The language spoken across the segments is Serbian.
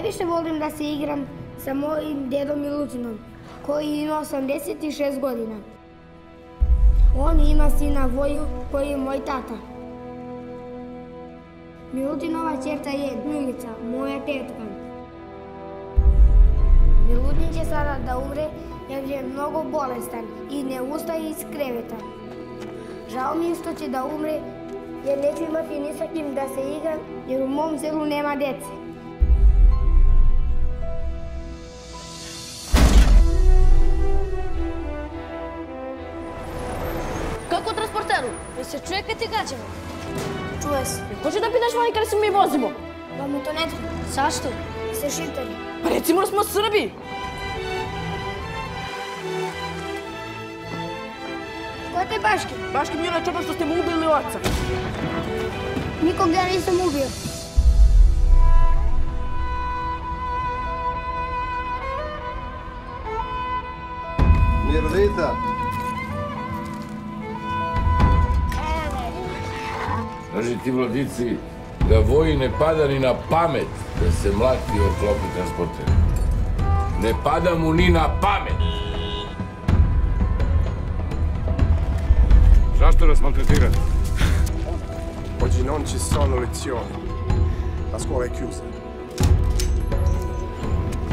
Najviše volim da se igram sa mojim dedom Milutinom, koji ima 86 godina. On ima sina Voju, koji je moj tata. Milutinova ćerka je Milica, moja tetka. Milutin će sada da umre jer je mnogo bolestan i ne ustaje iz kreveta. Žao mi je što će da umre jer neću imati ni sa kim da se igram jer u mom selu nema dece. Kako transporteru? Jel se čuje kad ti gađamo? Čuje se. Ko će da pitaš vani kada se mi vozimo? Da mu to ne treba. Zašto? Se šiptari. Pa recimo da smo Srbi. Ko je te Baški? Baški mi je onaj čoban što ste mu ubili oca. Nikog ja nisam ubio. Mirdita! Kaži ti mladici da Voji ne pada ni na pamet da se mlati o klopi transportera. Ne pada mu ni na pamet! Zašto nas maltretirate? Oggi non ci sono lezioni. La scuola è chiusa.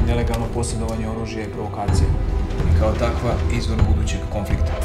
Nelegalno posjedovanje oružja je provokacija i kao takva izvor budućeg konflikta.